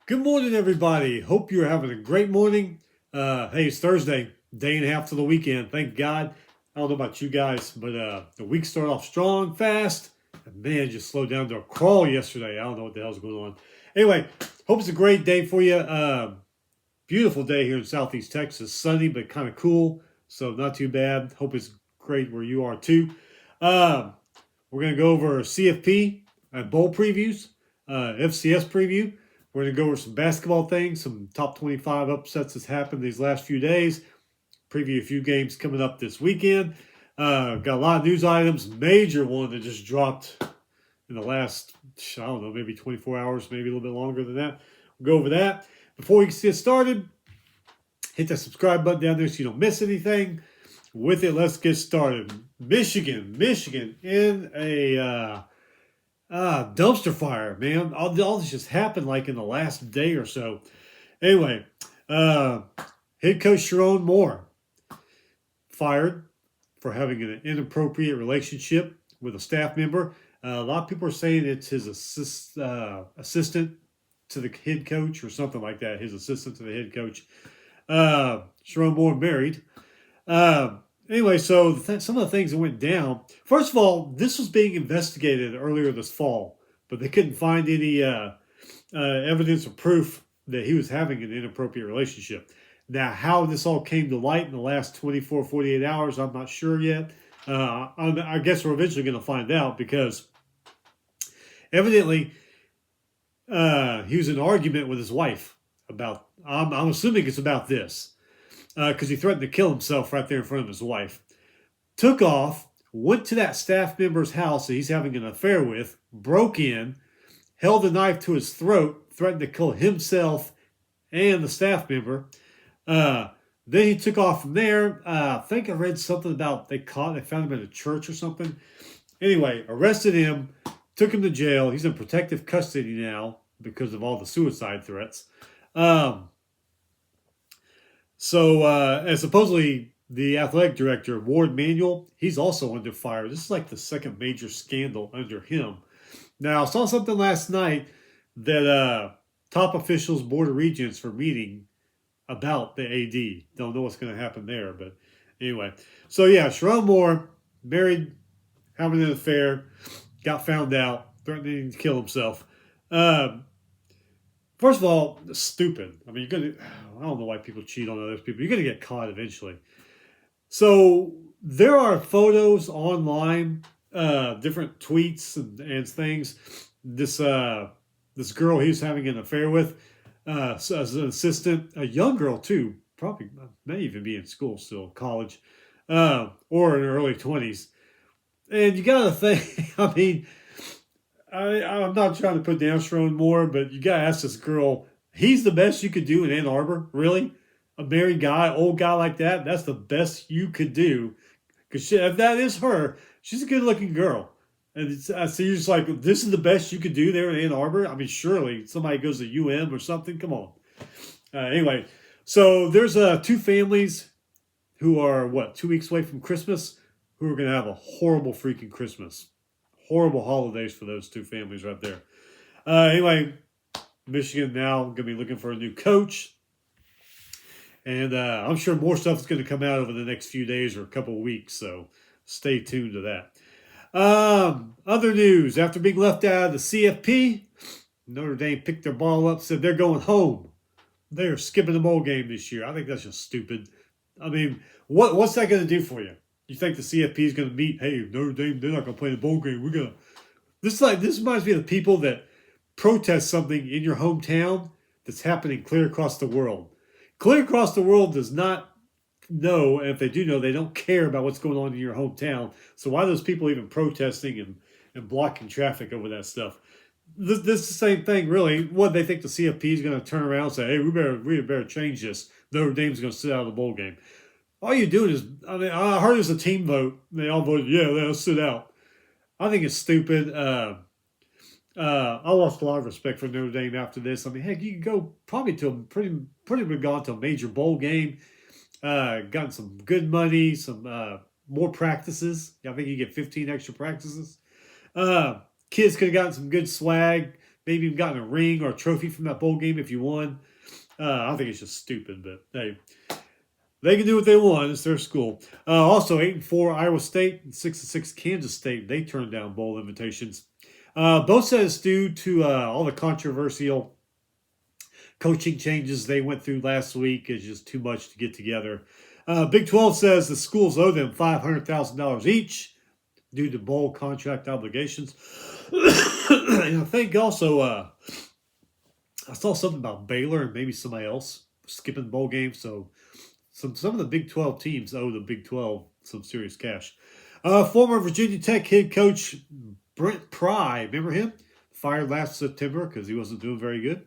Good morning, everybody. Hope you're having a great morning. Hey, it's Thursday, day and a half to the weekend. Thank God. I don't know about you guys, but the week started off strong, fast, and man, just slowed down to a crawl yesterday. I don't know what the hell's going on. Anyway, hope it's a great day for you. Beautiful day here in Southeast Texas. Sunny, but kind of cool, so not too bad. Hope it's great where you are too. Um, we're going to go over CFP and bowl previews, FCS preview. We're going to go over some basketball things, some top 25 upsets that's happened these last few days. Preview a few games coming up this weekend. Got a lot of news items. Major one that just dropped in the last, I don't know, maybe 24 hours, maybe a little bit longer than that. We'll go over that. Before we get started, hit that subscribe button down there so you don't miss anything. With it, let's get started. Michigan in a dumpster fire, man. All this just happened like in the last day or so. Anyway, head coach Sharon Moore fired for having an inappropriate relationship with a staff member. A lot of people are saying it's his assistant to the head coach or something like that. His assistant to the head coach. Sharon Moore married. Anyway, so some of the things that went down. First of all, this was being investigated earlier this fall, but they couldn't find any evidence or proof that he was having an inappropriate relationship. Now, how this all came to light in the last 24, 48 hours, I'm not sure yet. I guess we're eventually going to find out because evidently he was in an argument with his wife about, I'm assuming it's about this. Because he threatened to kill himself right there in front of his wife. Took off, went to that staff member's house that he's having an affair with, broke in, held a knife to his throat, threatened to kill himself and the staff member. Then he took off from there. I think I read something about they found him at a church or something. Anyway, arrested him, took him to jail. He's in protective custody now because of all the suicide threats. And supposedly the athletic director, Ward Manuel, he's also under fire. This is like the second major scandal under him. Now, I saw something last night that top officials, Board of Regents, were meeting about the AD. Don't know what's going to happen there, but anyway. So, yeah, Sharon Moore, married, having an affair, got found out, threatening to kill himself. First of all, it's stupid. I mean, I don't know why people cheat on other people. You're going to get caught eventually. So there are photos online, different tweets and things. This girl he's having an affair with, as an assistant, a young girl too, probably may even be in school still, college, or in her early 20s. And you got to think, I mean, I'm not trying to put down Sharon Moore, but you got to ask this girl, he's the best you could do in Ann Arbor? Really? A married guy, old guy like that? That's the best you could do? Because if that is her, she's a good-looking girl. And so you're just like, this is the best you could do there in Ann Arbor? I mean, surely somebody goes to UM or something. Come on. Anyway, so there's two families who are, 2 weeks away from Christmas, who are going to have a horrible freaking Christmas. Horrible holidays for those two families right there. Anyway, Michigan now going to be looking for a new coach. And I'm sure more stuff is going to come out over the next few days or a couple of weeks. So stay tuned to that. Other news. After being left out of the CFP, Notre Dame picked their ball up, said they're going home. They're skipping the bowl game this year. I think that's just stupid. I mean, what's that going to do for you? You think the CFP is going to meet, hey, Notre Dame, they're not going to play the bowl game. We're going to... This reminds me of the people that protest something in your hometown that's happening clear across the world. Clear across the world does not know, and if they do know, they don't care about what's going on in your hometown. So why are those people even protesting and blocking traffic over that stuff? This is the same thing, really. What, they think the CFP is going to turn around and say, hey, we better change this. Notre Dame's going to sit out of the bowl game. All you're doing is, I mean, I heard it was a team vote. They all voted, yeah, let's sit out. I think it's stupid. I lost a lot of respect for Notre Dame after this. I mean, heck, you can go probably to a pretty much gone to a major bowl game, gotten some good money, some more practices. I think you get 15 extra practices. Kids could have gotten some good swag, maybe even gotten a ring or a trophy from that bowl game if you won. I think it's just stupid, but hey, they can do what they want. It's their school. Also, 8-4 Iowa State and 6-6 Kansas State. They turned down bowl invitations. Both said it's due to all the controversial coaching changes they went through last week. It's just too much to get together. Big 12 says the schools owe them $500,000 each due to bowl contract obligations. And I think also I saw something about Baylor and maybe somebody else skipping bowl games. So some of the Big 12 teams owe the Big 12 some serious cash. Former Virginia Tech head coach Brent Pry, remember him? Fired last September because he wasn't doing very good.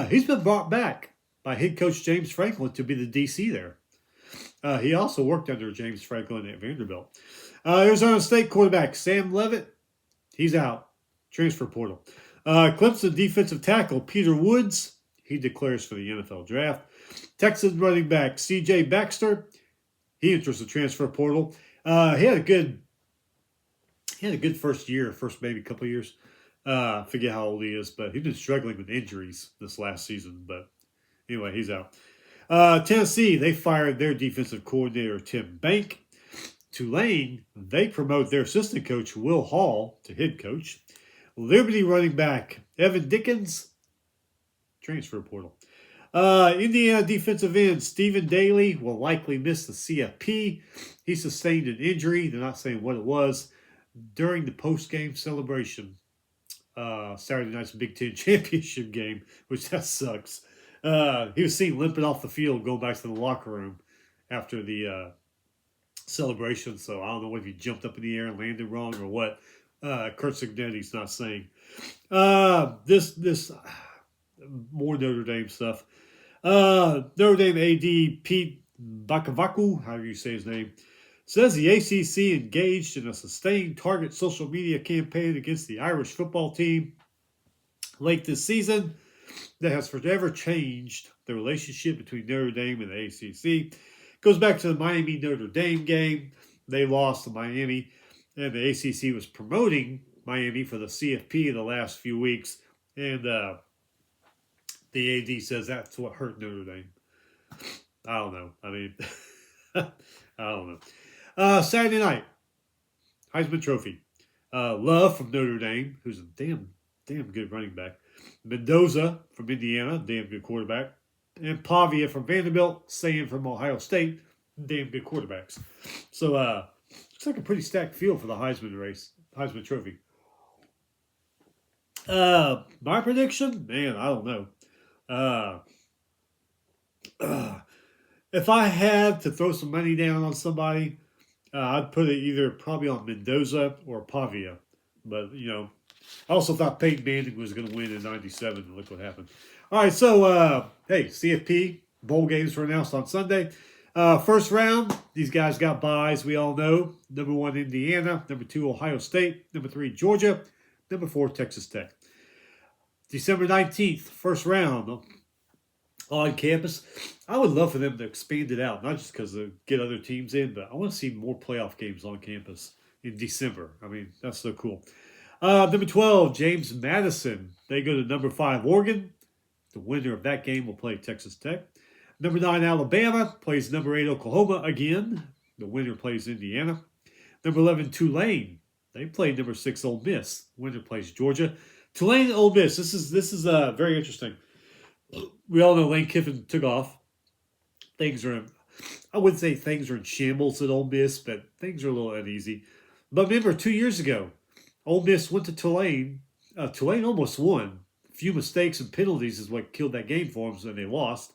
He's been brought back by head coach James Franklin to be the DC there. He also worked under James Franklin at Vanderbilt. Arizona State quarterback Sam Leavitt, he's out. Transfer portal. Clemson defensive tackle Peter Woods, he declares for the NFL draft. Texas running back C.J. Baxter, he enters the transfer portal. He had a good first year, first maybe couple of years. I forget how old he is, but he's been struggling with injuries this last season. But anyway, he's out. Tennessee, they fired their defensive coordinator, Tim Bank. Tulane, they promote their assistant coach, Will Hall, to head coach. Liberty running back, Evan Dickens, transfer portal. Indiana defensive end, Stephen Daly, will likely miss the CFP. He sustained an injury, they're not saying what it was, during the post-game celebration. Saturday night's Big Ten championship game, which that sucks. He was seen limping off the field, going back to the locker room after the celebration. So I don't know if he jumped up in the air and landed wrong or what. Kurt Signetti's not saying. This more Notre Dame stuff. Notre Dame AD Pete Bakavaku, however you say his name, says the ACC engaged in a sustained target social media campaign against the Irish football team late this season that has forever changed the relationship between Notre Dame and the ACC. Goes back to the Miami-Notre Dame game. They lost to Miami, and the ACC was promoting Miami for the CFP the last few weeks, and the AD says that's what hurt Notre Dame. I don't know. I mean, I don't know. Saturday night, Heisman Trophy. Love from Notre Dame, who's a damn good running back. Mendoza from Indiana, damn good quarterback. And Pavia from Vanderbilt, Sam from Ohio State, damn good quarterbacks. So, looks like a pretty stacked field for the Heisman race, Heisman Trophy. My prediction? Man, I don't know. If I had to throw some money down on somebody, I'd put it either probably on Mendoza or Pavia. But, I also thought Peyton Manning was going to win in 97, and look what happened. All right, so, hey, CFP, bowl games were announced on Sunday. First round, these guys got byes, we all know. Number 1, Indiana. Number 2, Ohio State. Number 3, Georgia. Number 4, Texas Tech. December 19th, first round on campus. I would love for them to expand it out, not just because to get other teams in, but I want to see more playoff games on campus in December. I mean, that's so cool. Number 12, James Madison. They go to number 5, Oregon. The winner of that game will play Texas Tech. Number 9, Alabama plays number 8, Oklahoma again. The winner plays Indiana. Number 11, Tulane. They play number 6, Ole Miss. Winner plays Georgia. Tulane and Ole Miss. This is very interesting. We all know Lane Kiffin took off. I wouldn't say things are in shambles at Ole Miss, but things are a little uneasy. But remember, 2 years ago, Ole Miss went to Tulane. Tulane almost won. A few mistakes and penalties is what killed that game for them, so they lost.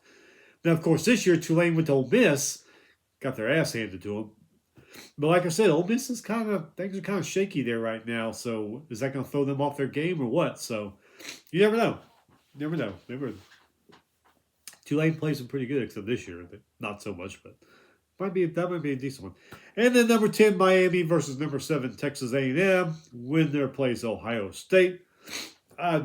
Now, of course, this year, Tulane went to Ole Miss, got their ass handed to them. But like I said, Ole Miss things are kind of shaky there right now. So is that going to throw them off their game or what? So you never know. Remember, Tulane plays them pretty good, except this year, not so much, but that might be a decent one. And then number 10, Miami versus number 7, Texas A&M. Winner plays Ohio State. I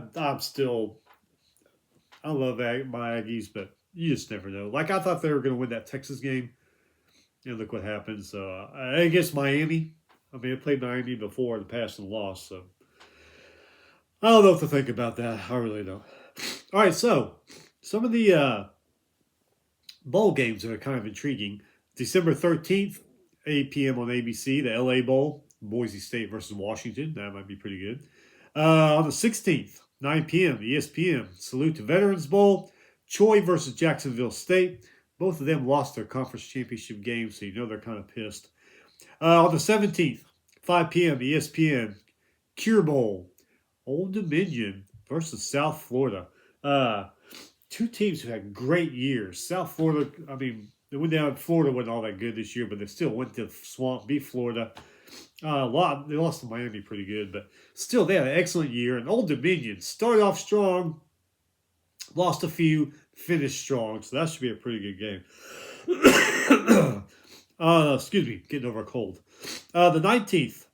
love my Aggies, but you just never know. Like, I thought they were going to win that Texas game, and look what happened. So, against Miami. I mean, I played Miami before in the past and lost, so. I don't know what to think about that. I really don't. All right, so some of the bowl games that are kind of intriguing. December 13th, 8 p.m. on ABC, the LA Bowl, Boise State versus Washington. That might be pretty good. On the 16th, 9 p.m., ESPN, Salute to Veterans Bowl, Troy versus Jacksonville State. Both of them lost their conference championship games, so you know they're kind of pissed. On the 17th, 5 p.m., ESPN, Cure Bowl, Old Dominion versus South Florida. Two teams who had great years. South Florida, I mean, they went down. Florida wasn't all that good this year, but they still went to Swamp, beat Florida. They lost to Miami pretty good, but still they had an excellent year. And Old Dominion started off strong, lost a few, finished strong. So that should be a pretty good game. Excuse me, getting over a cold. The 19th,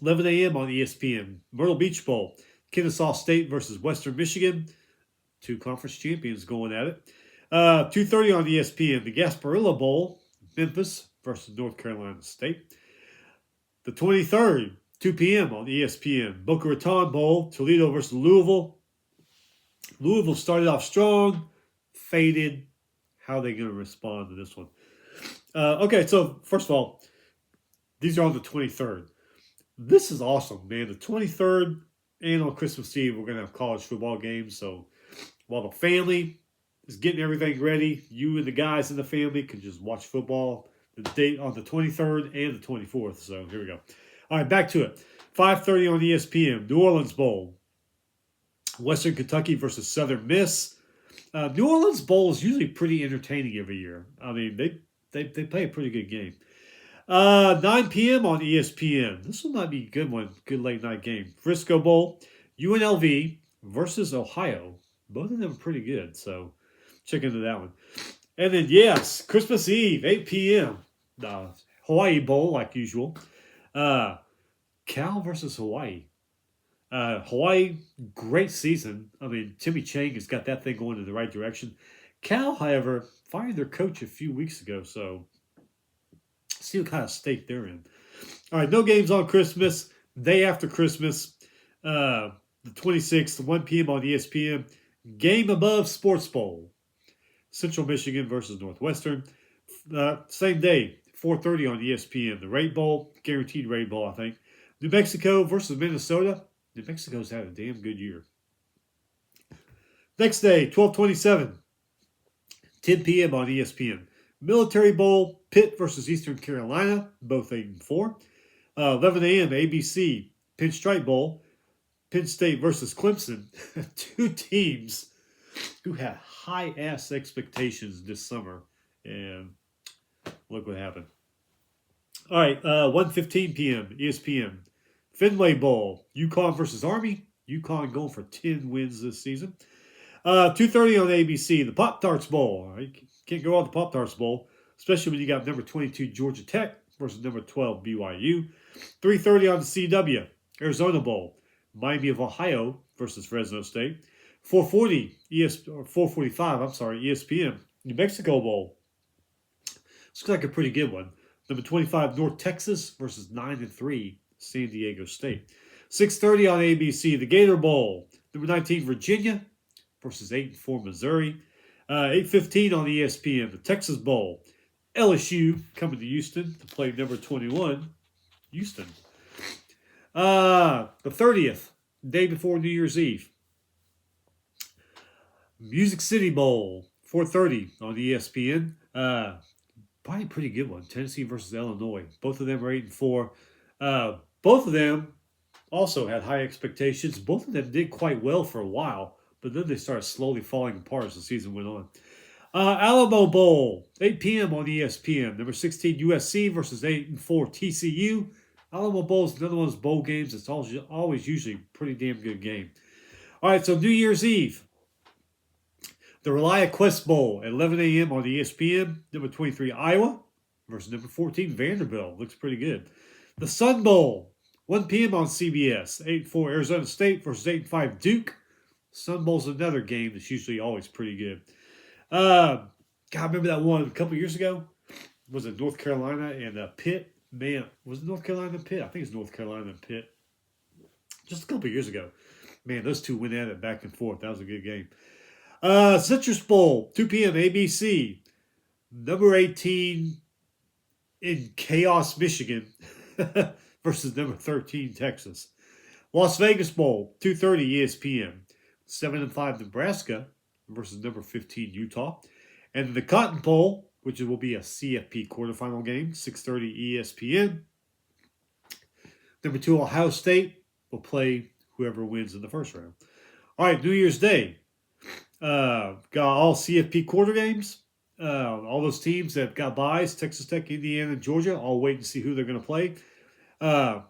11 a.m. on ESPN, Myrtle Beach Bowl, Kennesaw State versus Western Michigan. Two conference champions going at it. 2:30 on ESPN, the Gasparilla Bowl, Memphis versus North Carolina State. The 23rd, 2 p.m. on ESPN, Boca Raton Bowl, Toledo versus Louisville. Louisville started off strong, faded. How are they going to respond to this one? Okay, so first of all, these are on the 23rd. This is awesome, man. The 23rd and on Christmas Eve, we're going to have college football games. So while the family is getting everything ready, you and the guys in the family can just watch football. The date on the 23rd and the 24th. So here we go. All right, back to it. 5:30 on ESPN, New Orleans Bowl, Western Kentucky versus Southern Miss. New Orleans Bowl is usually pretty entertaining every year. I mean, they play a pretty good game. 9 p.m. on ESPN. This one might be a good one. Good late night game. Frisco Bowl, UNLV versus Ohio. Both of them are pretty good, so check into that one. And then, yes, Christmas Eve, 8 p.m. Hawaii Bowl, like usual. Cal versus Hawaii. Hawaii, great season. I mean, Timmy Chang has got that thing going in the right direction. Cal, however, fired their coach a few weeks ago, so see what kind of state they're in. All right, no games on Christmas. Day after Christmas, the 26th, 1 p.m. on ESPN. Game Above Sports Bowl. Central Michigan versus Northwestern. Same day, 4:30 on ESPN. The Rate Bowl, guaranteed Rate Bowl, I think. New Mexico versus Minnesota. New Mexico's had a damn good year. Next day, 12:27, 10 p.m. on ESPN. Military Bowl, Pitt versus Eastern Carolina, both 8-4. 11 a.m. ABC, Pinstripe Bowl, Penn State versus Clemson. Two teams who had high-ass expectations this summer. And look what happened. All right, 1:15 p.m. ESPN. Fenway Bowl, UConn versus Army. UConn going for 10 wins this season. 2:30 on ABC. The Pop-Tarts Bowl. All right, can't go on the Pop-Tarts Bowl, especially when you got number 22 Georgia Tech versus number 12 BYU. 3:30 on the CW. Arizona Bowl. Miami of Ohio versus Fresno State. 4:45, ESPN. New Mexico Bowl. Looks like a pretty good one. Number 25, North Texas versus 9-3, San Diego State. 6:30 on ABC, the Gator Bowl. Number 19, Virginia versus 8-4, Missouri. 8:15 on ESPN, the Texas Bowl. LSU coming to Houston to play number 21, Houston. The 30th, day before New Year's Eve. Music City Bowl, 4:30 on ESPN. Probably a pretty good one. Tennessee versus Illinois. Both of them are 8-4. Both of them also had high expectations. Both of them did quite well for a while, but then they started slowly falling apart as the season went on. Alamo Bowl, 8 p.m. on ESPN. Number 16 USC versus 8-4 TCU. Alamo Bowl is another one of those bowl games. It's always usually a pretty damn good game. All right, so New Year's Eve. The ReliaQuest Bowl at 11 a.m. on ESPN. Number 23 Iowa versus number 14 Vanderbilt. Looks pretty good. The Sun Bowl, 1 p.m. on CBS. 8-4 Arizona State versus 8-5 Duke. Sun Bowl's another game that's usually always pretty good. God, remember that one a couple years ago? Was it North Carolina and Pitt? Man, was it North Carolina and Pitt? I think it's North Carolina and Pitt. just a couple years ago. Man, those two went at it back and forth. That was a good game. Citrus Bowl, 2 p.m. ABC. Number 18 in Chaos, Michigan versus number 13 Texas. Las Vegas Bowl, 2:30 ESPN. 7-5 Nebraska versus number 15 Utah. And the Cotton Bowl, which will be a CFP quarterfinal game, 6:30 ESPN. Number 2 Ohio State will play whoever wins in the first round. All right, New Year's Day. Got all CFP quarter games. All those teams that got byes, Texas Tech, Indiana, and Georgia, all wait to see who they're going to play. The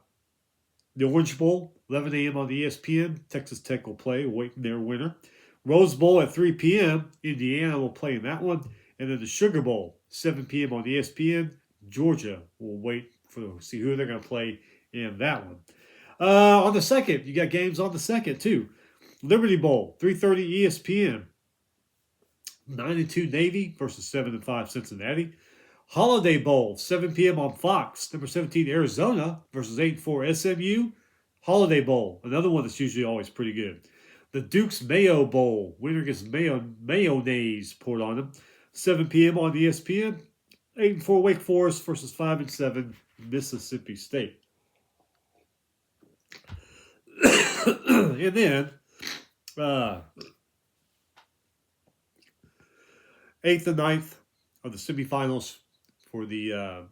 Orange Bowl, 11 a.m. on the ESPN. Texas Tech will play, waiting their winner. Rose Bowl at 3 p.m. Indiana will play in that one. And then the Sugar Bowl, 7 p.m. on ESPN. Georgia will wait to see who they're going to play in that one. On the second, you got games on the second, too. Liberty Bowl, 3:30 ESPN. 9-2 Navy versus 7-5 Cincinnati. Holiday Bowl, 7 p.m. on Fox. Number 17 Arizona versus 8-4 SMU. Holiday Bowl, another one that's usually always pretty good. The Duke's Mayo Bowl, winner gets mayonnaise poured on them. 7 p.m. on ESPN. 8-4 Wake Forest versus 5-7 Mississippi State. And then 8th and 9th are the semifinals for the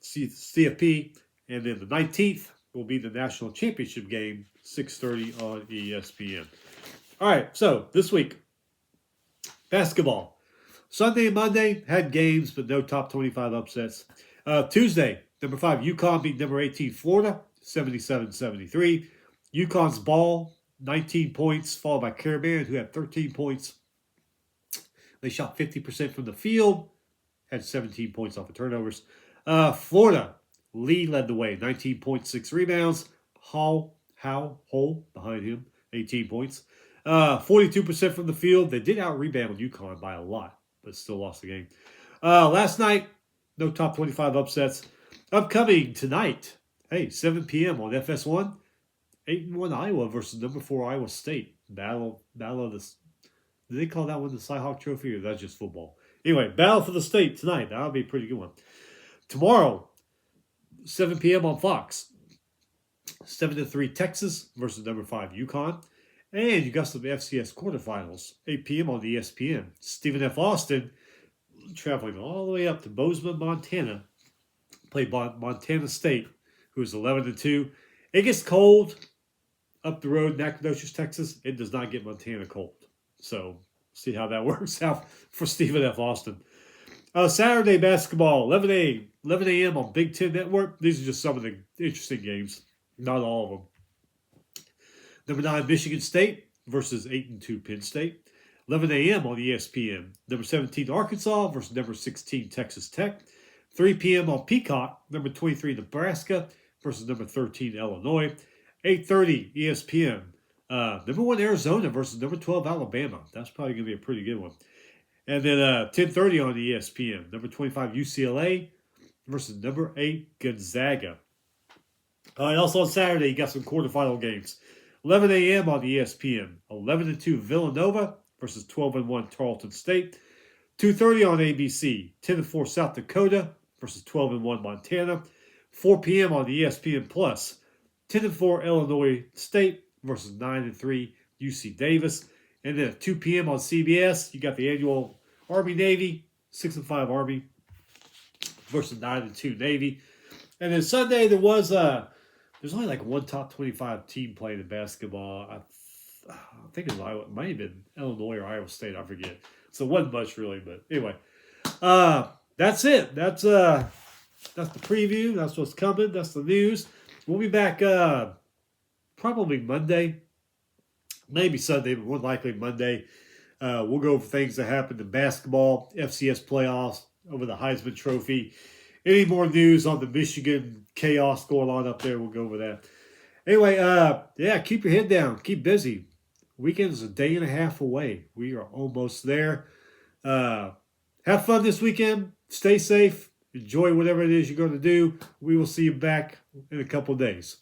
CFP. And then the 19th will be the national championship game, 6:30 on ESPN. All right, so this week, basketball. Sunday and Monday had games, but no top 25 upsets. Tuesday, number 5, UConn beat number 18, Florida, 77-73. UConn's ball, 19 points, followed by Caravan, who had 13 points. They shot 50% from the field, had 17 points off of turnovers. Florida, Lee led the way, 19.6 rebounds. Hall behind him, 18 points. 42% from the field. They did out-rebound UConn by a lot, but still lost the game. Last night, no top 25 upsets. Upcoming tonight, 7 p.m. on FS1, 8-1 Iowa versus number 4 Iowa State. Battle of the... Did they call that one the Cy-Hawk Trophy, or that's just football? Anyway, battle for the state tonight. That'll be a pretty good one. Tomorrow, 7 p.m. on Fox. 7-3 Texas versus number 5 UConn. And you got some FCS quarterfinals. 8 p.m. on the ESPN. Stephen F. Austin traveling all the way up to Bozeman, Montana. Play Montana State, who's 11-2. It gets cold up the road in Nacogdoches, Texas. It does not get Montana cold. So, see how that works out for Stephen F. Austin. Saturday basketball, 11 a.m. on Big Ten Network. These are just some of the interesting games. Not all of them. Number 9, Michigan State versus 8-2 Penn State. 11 a.m. on ESPN. Number 17, Arkansas versus number 16, Texas Tech. 3 p.m. on Peacock. Number 23, Nebraska versus number 13, Illinois. 8:30 ESPN. Number 1, Arizona versus number 12, Alabama. That's probably going to be a pretty good one. And then 10:30 on ESPN. Number 25, UCLA versus number 8, Gonzaga. Also on Saturday, you got some quarterfinal games. 11 a.m. on ESPN. 11-2 Villanova versus 12-1 Tarleton State. 2:30 on ABC. 10-4 South Dakota versus 12-1 Montana. 4 p.m. on ESPN Plus. 10-4 Illinois State versus 9-3 UC Davis. And then at 2 p.m. on CBS, you got the annual Army-Navy, 6-5 Army versus 9-2 Navy. And then Sunday, there's only like one top 25 team playing in basketball. I think it was Iowa. It might have been Illinois or Iowa State. I forget. So it wasn't much really, but anyway. That's it. That's the preview. That's what's coming. That's the news. We'll be back probably Monday. Maybe Sunday, but more likely Monday. We'll go over things that happened in basketball, FCS playoffs, over the Heisman Trophy. Any more news on the Michigan chaos going on up there, we'll go over that. Anyway, keep your head down. Keep busy. Weekend is a day and a half away. We are almost there. Have fun this weekend. Stay safe. Enjoy whatever it is you're going to do. We will see you back in a couple of days.